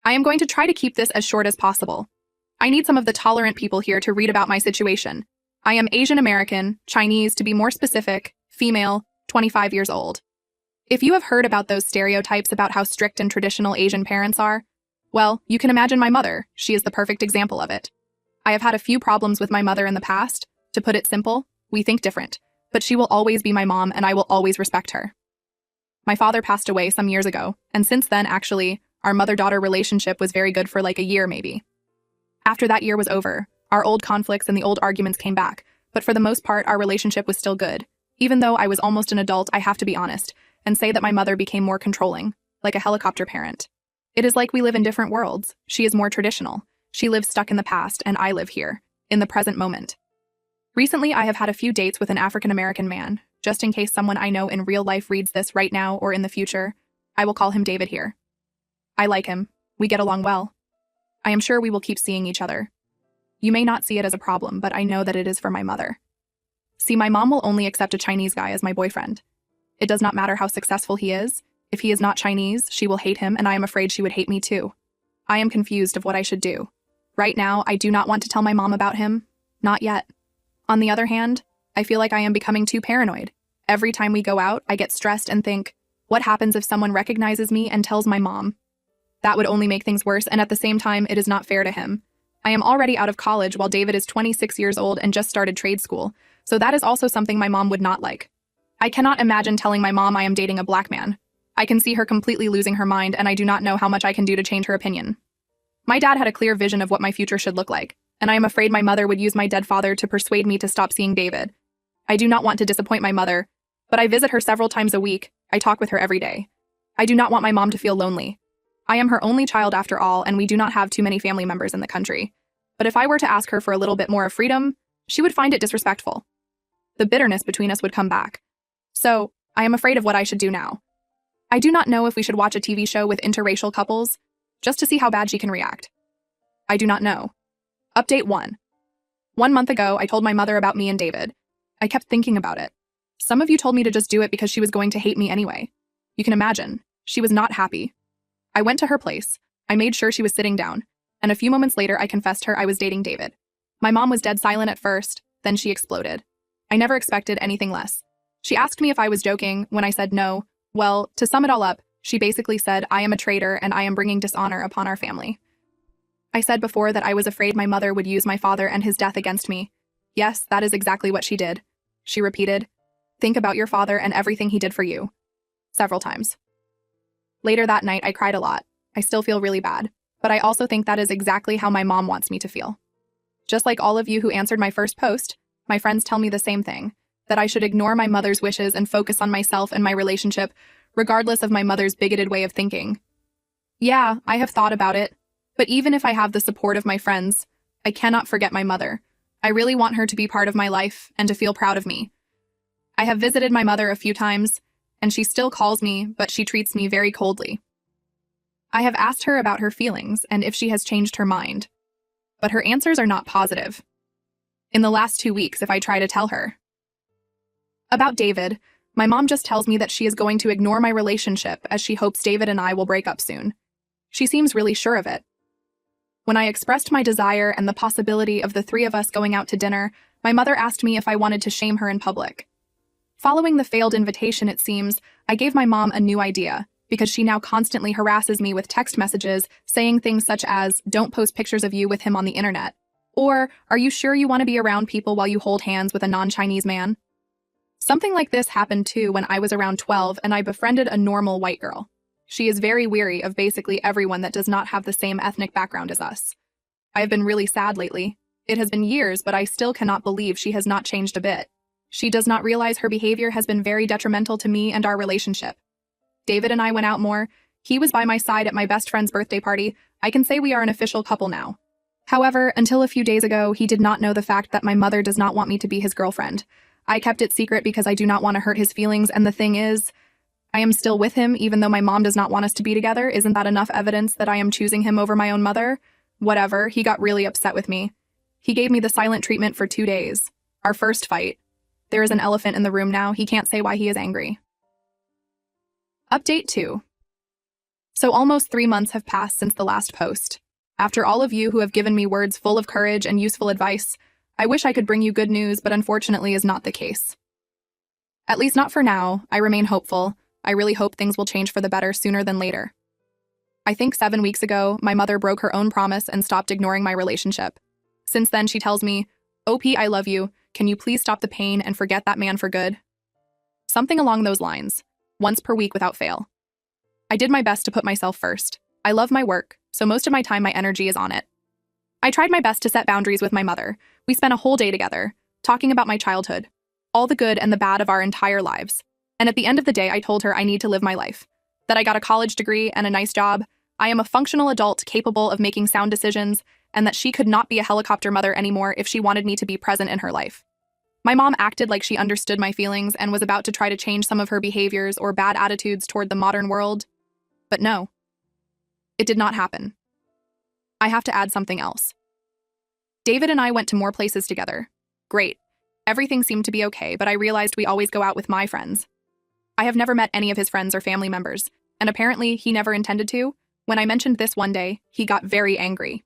I am going to try to keep this as short as possible. I need some of the tolerant people here to read about my situation. I am Asian American, Chinese to be more specific, female, 25 years old. If you have heard about those stereotypes about how strict and traditional Asian parents are, well, you can imagine my mother. She is the perfect example of it. I have had a few problems with my mother in the past. To put it simple, we think different, but she will always be my mom and I will always respect her. My father passed away some years ago, and since then, actually, our mother-daughter relationship was very good for like a year maybe. After that year was over, our old conflicts and the old arguments came back, but for the most part, our relationship was still good. Even though I was almost an adult, I have to be honest, and say that my mother became more controlling, like a helicopter parent. It is like we live in different worlds. She is more traditional. She lives stuck in the past, and I live here, in the present moment. Recently, I have had a few dates with an African-American man. Just in case someone I know in real life reads this right now or in the future, I will call him David here. I like him. We get along well. I am sure we will keep seeing each other. You may not see it as a problem, but I know that it is for my mother. See, my mom will only accept a Chinese guy as my boyfriend. It does not matter how successful he is. If he is not Chinese, she will hate him, and I am afraid she would hate me too. I am confused of what I should do. Right now, I do not want to tell my mom about him. Not yet. On the other hand, I feel like I am becoming too paranoid. Every time we go out, I get stressed and think, what happens if someone recognizes me and tells my mom? That would only make things worse, and at the same time, it is not fair to him. I am already out of college while David is 26 years old and just started trade school, so that is also something my mom would not like. I cannot imagine telling my mom I am dating a black man. I can see her completely losing her mind, and I do not know how much I can do to change her opinion. My dad had a clear vision of what my future should look like, and I am afraid my mother would use my dead father to persuade me to stop seeing David. I do not want to disappoint my mother, but I visit her several times a week. I talk with her every day. I do not want my mom to feel lonely. I am her only child after all, and we do not have too many family members in the country. But if I were to ask her for a little bit more of freedom, she would find it disrespectful. The bitterness between us would come back. So, I am afraid of what I should do now. I do not know if we should watch a TV show with interracial couples, just to see how bad she can react. I do not know. Update 1. 1 month ago, I told my mother about me and David. I kept thinking about it. Some of you told me to just do it because she was going to hate me anyway. You can imagine. She was not happy. I went to her place. I made sure she was sitting down, and a few moments later I confessed her I was dating David. My mom was dead silent at first, then she exploded. I never expected anything less. She asked me if I was joking. When I said no, well, to sum it all up, she basically said I am a traitor and I am bringing dishonor upon our family. I said before that I was afraid my mother would use my father and his death against me. Yes, that is exactly what she did. She repeated, "Think about your father and everything he did for you." Several times. Later that night, I cried a lot. I still feel really bad, but I also think that is exactly how my mom wants me to feel. Just like all of you who answered my first post, my friends tell me the same thing, that I should ignore my mother's wishes and focus on myself and my relationship, regardless of my mother's bigoted way of thinking. Yeah, I have thought about it, but even if I have the support of my friends, I cannot forget my mother. I really want her to be part of my life and to feel proud of me. I have visited my mother a few times, and she still calls me, but she treats me very coldly. I have asked her about her feelings and if she has changed her mind, but her answers are not positive. In the last 2 weeks, if I try to tell her about David, my mom just tells me that she is going to ignore my relationship as she hopes David and I will break up soon. She seems really sure of it. When I expressed my desire and the possibility of the 3 of us going out to dinner, my mother asked me if I wanted to shame her in public. Following the failed invitation, it seems, I gave my mom a new idea, because she now constantly harasses me with text messages saying things such as, "Don't post pictures of you with him on the internet," or, "Are you sure you want to be around people while you hold hands with a non-Chinese man?" Something like this happened too when I was around 12 and I befriended a normal white girl. She is very weary of basically everyone that does not have the same ethnic background as us. I have been really sad lately. It has been years, but I still cannot believe she has not changed a bit. She does not realize her behavior has been very detrimental to me and our relationship. David and I went out more. He was by my side at my best friend's birthday party. I can say we are an official couple now. However, until a few days ago, he did not know the fact that my mother does not want me to be his girlfriend. I kept it secret because I do not want to hurt his feelings, and the thing is, I am still with him even though my mom does not want us to be together. Isn't that enough evidence that I am choosing him over my own mother? Whatever, he got really upset with me. He gave me the silent treatment for 2 days. Our first fight. There is an elephant in the room now. He can't say why he is angry. Update 2. So almost 3 months have passed since the last post. After all of you who have given me words full of courage and useful advice, I wish I could bring you good news, but unfortunately is not the case. At least not for now. I remain hopeful. I really hope things will change for the better sooner than later. I think 7 weeks ago, my mother broke her own promise and stopped ignoring my relationship. Since then, she tells me, "OP, I love you. Can you please stop the pain and forget that man for good?" Something along those lines, once per week without fail. I did my best to put myself first. I love my work, so most of my time, my energy is on it. I tried my best to set boundaries with my mother. We spent a whole day together, talking about my childhood, all the good and the bad of our entire lives. And at the end of the day, I told her I need to live my life, that I got a college degree and a nice job, I am a functional adult capable of making sound decisions, and that she could not be a helicopter mother anymore if she wanted me to be present in her life. My mom acted like she understood my feelings and was about to try to change some of her behaviors or bad attitudes toward the modern world. But no, it did not happen. I have to add something else. David and I went to more places together. Great. Everything seemed to be okay, but I realized we always go out with my friends. I have never met any of his friends or family members, and apparently he never intended to. When I mentioned this one day, he got very angry.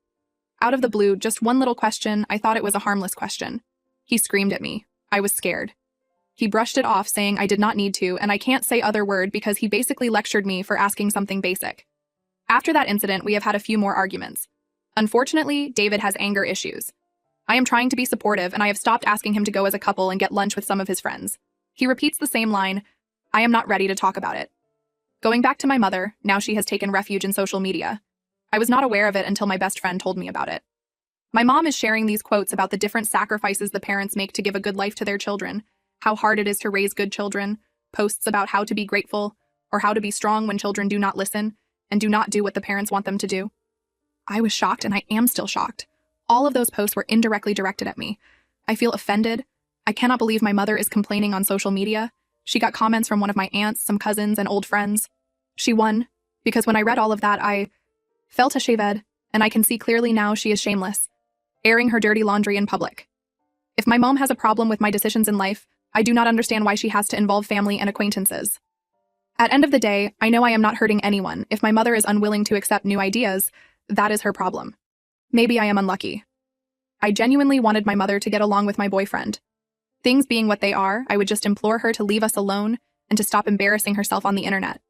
Out of the blue, just one little question, I thought it was a harmless question. He screamed at me. I was scared. He brushed it off, saying I did not need to, and I can't say other word because he basically lectured me for asking something basic. After that incident, we have had a few more arguments. Unfortunately, David has anger issues. I am trying to be supportive, and I have stopped asking him to go as a couple and get lunch with some of his friends. He repeats the same line, "I am not ready to talk about it." Going back to my mother, now she has taken refuge in social media. I was not aware of it until my best friend told me about it. My mom is sharing these quotes about the different sacrifices the parents make to give a good life to their children, how hard it is to raise good children, posts about how to be grateful, or how to be strong when children do not listen and do not do what the parents want them to do. I was shocked, and I am still shocked. All of those posts were indirectly directed at me. I feel offended. I cannot believe my mother is complaining on social media. She got comments from one of my aunts, some cousins, and old friends. She won, because when I read all of that, I felt ashamed, and I can see clearly now she is shameless, airing her dirty laundry in public. If my mom has a problem with my decisions in life, I do not understand why she has to involve family and acquaintances. At end of the day, I know I am not hurting anyone. If my mother is unwilling to accept new ideas, that is her problem. Maybe I am unlucky. I genuinely wanted my mother to get along with my boyfriend. Things being what they are, I would just implore her to leave us alone and to stop embarrassing herself on the internet.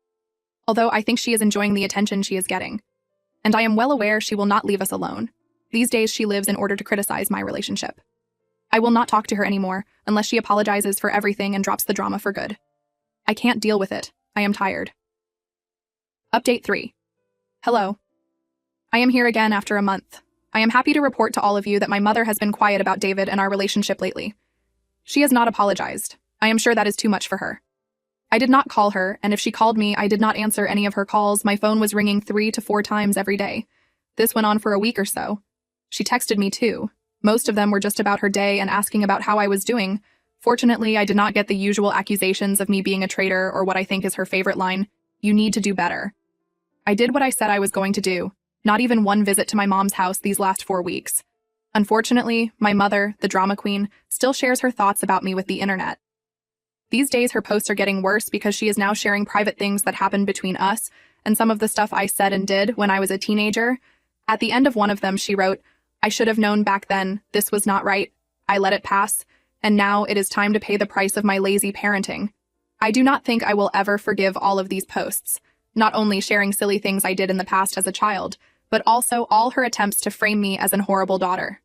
Although I think she is enjoying the attention she is getting. And I am well aware she will not leave us alone. These days she lives in order to criticize my relationship. I will not talk to her anymore unless she apologizes for everything and drops the drama for good. I can't deal with it. I am tired. Update 3. Hello. I am here again after a month. I am happy to report to all of you that my mother has been quiet about David and our relationship lately. She has not apologized. I am sure that is too much for her. I did not call her, and if she called me, I did not answer any of her calls. My phone was ringing 3 to 4 times every day. This went on for a week or so. She texted me too. Most of them were just about her day and asking about how I was doing. Fortunately, I did not get the usual accusations of me being a traitor or what I think is her favorite line, "You need to do better." I did what I said I was going to do. Not even one visit to my mom's house these last 4 weeks. Unfortunately, my mother, the drama queen, still shares her thoughts about me with the internet. These days, her posts are getting worse because she is now sharing private things that happened between us and some of the stuff I said and did when I was a teenager. At the end of one of them, she wrote, "I should have known back then this was not right. I let it pass, and now it is time to pay the price of my lazy parenting." I do not think I will ever forgive all of these posts, not only sharing silly things I did in the past as a child, but also all her attempts to frame me as an horrible daughter.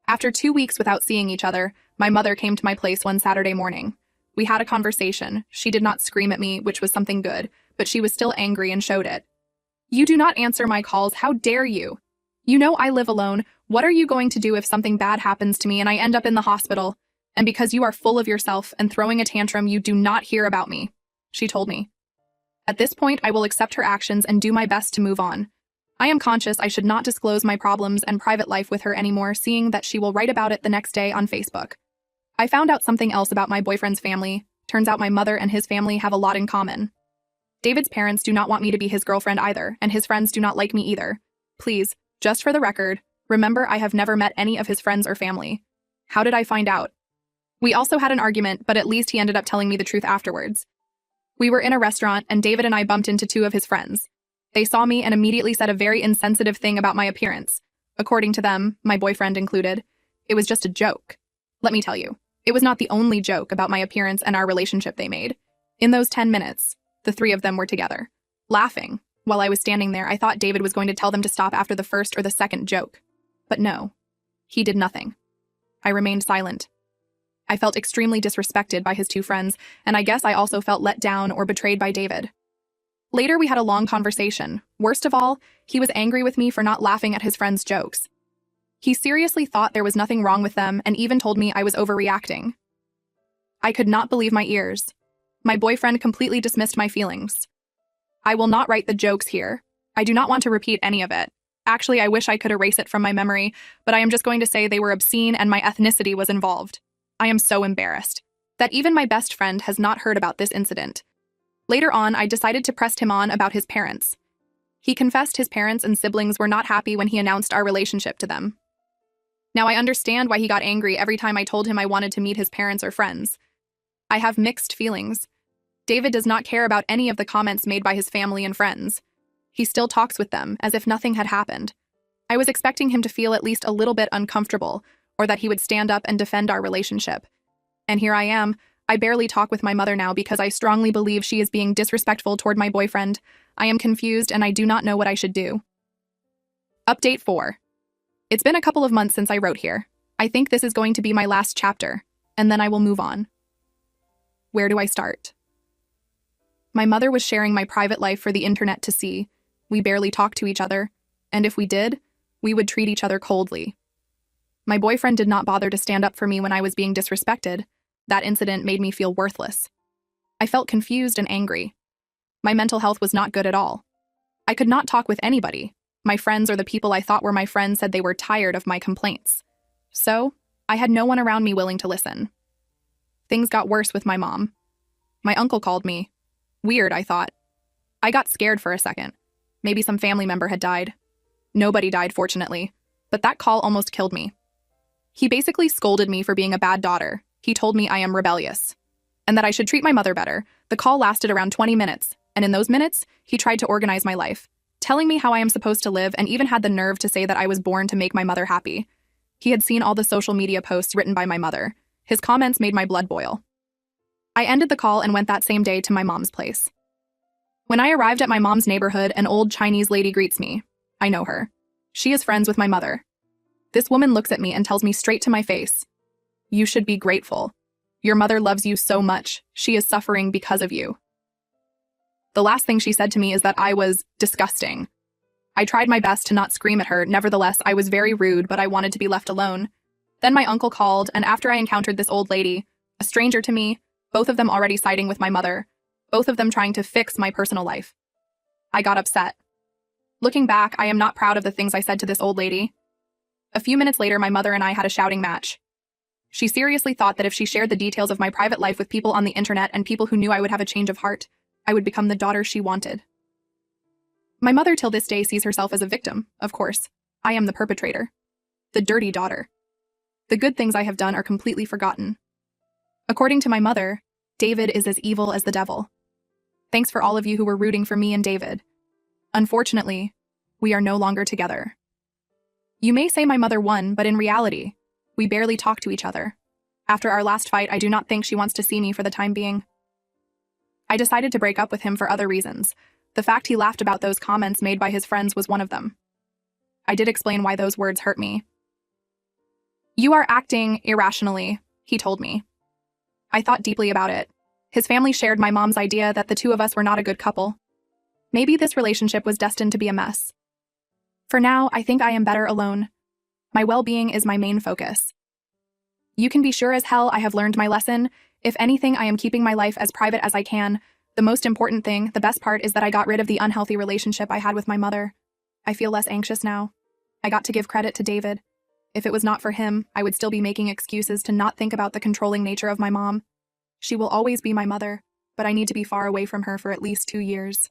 After 2 weeks without seeing each other, my mother came to my place one Saturday morning. We had a conversation. She did not scream at me, which was something good, but she was still angry and showed it. "You do not answer my calls. How dare you? You know I live alone. What are you going to do if something bad happens to me and I end up in the hospital? And because you are full of yourself and throwing a tantrum, you do not hear about me," she told me. At this point, I will accept her actions and do my best to move on. I am conscious I should not disclose my problems and private life with her anymore, seeing that she will write about it the next day on Facebook. I found out something else about my boyfriend's family. Turns out my mother and his family have a lot in common. David's parents do not want me to be his girlfriend either, and his friends do not like me either. Please, just for the record, remember I have never met any of his friends or family. How did I find out? We also had an argument, but at least he ended up telling me the truth afterwards. We were in a restaurant, and David and I bumped into 2 of his friends. They saw me and immediately said a very insensitive thing about my appearance. According to them, my boyfriend included, it was just a joke. Let me tell you, it was not the only joke about my appearance and our relationship they made. In those 10 minutes, the three of them were together, laughing. While I was standing there, I thought David was going to tell them to stop after the first or the second joke. But no, he did nothing. I remained silent. I felt extremely disrespected by his two friends, and I guess I also felt let down or betrayed by David. Later, we had a long conversation. Worst of all, he was angry with me for not laughing at his friends' jokes. He seriously thought there was nothing wrong with them and even told me I was overreacting. I could not believe my ears. My boyfriend completely dismissed my feelings. I will not write the jokes here. I do not want to repeat any of it. Actually, I wish I could erase it from my memory, but I am just going to say they were obscene and my ethnicity was involved. I am so embarrassed that even my best friend has not heard about this incident. Later on, I decided to press him on about his parents. He confessed his parents and siblings were not happy when he announced our relationship to them. Now I understand why he got angry every time I told him I wanted to meet his parents or friends. I have mixed feelings. David does not care about any of the comments made by his family and friends. He still talks with them as if nothing had happened. I was expecting him to feel at least a little bit uncomfortable, or that he would stand up and defend our relationship. And here I am. I barely talk with my mother now because I strongly believe she is being disrespectful toward my boyfriend. I am confused and I do not know what I should do. Update 4. It's been a couple of months since I wrote here. I think this is going to be my last chapter, and then I will move on. Where do I start? My mother was sharing my private life for the internet to see. We barely talked to each other, and if we did, we would treat each other coldly. My boyfriend did not bother to stand up for me when I was being disrespected. That incident made me feel worthless. I felt confused and angry. My mental health was not good at all. I could not talk with anybody. My friends or the people I thought were my friends said they were tired of my complaints. So, I had no one around me willing to listen. Things got worse with my mom. My uncle called me. Weird, I thought. I got scared for a second. Maybe some family member had died. Nobody died, fortunately, but that call almost killed me. He basically scolded me for being a bad daughter. He told me I am rebellious, and that I should treat my mother better. The call lasted around 20 minutes, and in those minutes, he tried to organize my life, telling me how I am supposed to live and even had the nerve to say that I was born to make my mother happy. He had seen all the social media posts written by my mother. His comments made my blood boil. I ended the call and went that same day to my mom's place. When I arrived at my mom's neighborhood, an old Chinese lady greets me. I know her. She is friends with my mother. This woman looks at me and tells me straight to my face, "You should be grateful. Your mother loves you so much. She is suffering because of you." The last thing she said to me is that I was disgusting. I tried my best to not scream at her. Nevertheless, I was very rude, but I wanted to be left alone. Then my uncle called, and after I encountered this old lady, a stranger to me, both of them already siding with my mother, both of them trying to fix my personal life, I got upset. Looking back, I am not proud of the things I said to this old lady. A few minutes later, my mother and I had a shouting match. She seriously thought that if she shared the details of my private life with people on the internet and people who knew I would have a change of heart, I would become the daughter she wanted. My mother till this day sees herself as a victim, of course. I am the perpetrator. The dirty daughter. The good things I have done are completely forgotten. According to my mother, David is as evil as the devil. Thanks for all of you who were rooting for me and David. Unfortunately, we are no longer together. You may say my mother won, but in reality, we barely talk to each other. After our last fight, I do not think she wants to see me for the time being. I decided to break up with him for other reasons. The fact he laughed about those comments made by his friends was one of them. I did explain why those words hurt me. "You are acting irrationally," he told me. I thought deeply about it. His family shared my mom's idea that the two of us were not a good couple. Maybe this relationship was destined to be a mess. For now, I think I am better alone. My well-being is my main focus. You can be sure as hell I have learned my lesson. If anything, I am keeping my life as private as I can. The most important thing, the best part, is that I got rid of the unhealthy relationship I had with my mother. I feel less anxious now. I got to give credit to David. If it was not for him, I would still be making excuses to not think about the controlling nature of my mom. She will always be my mother, but I need to be far away from her for at least 2 years.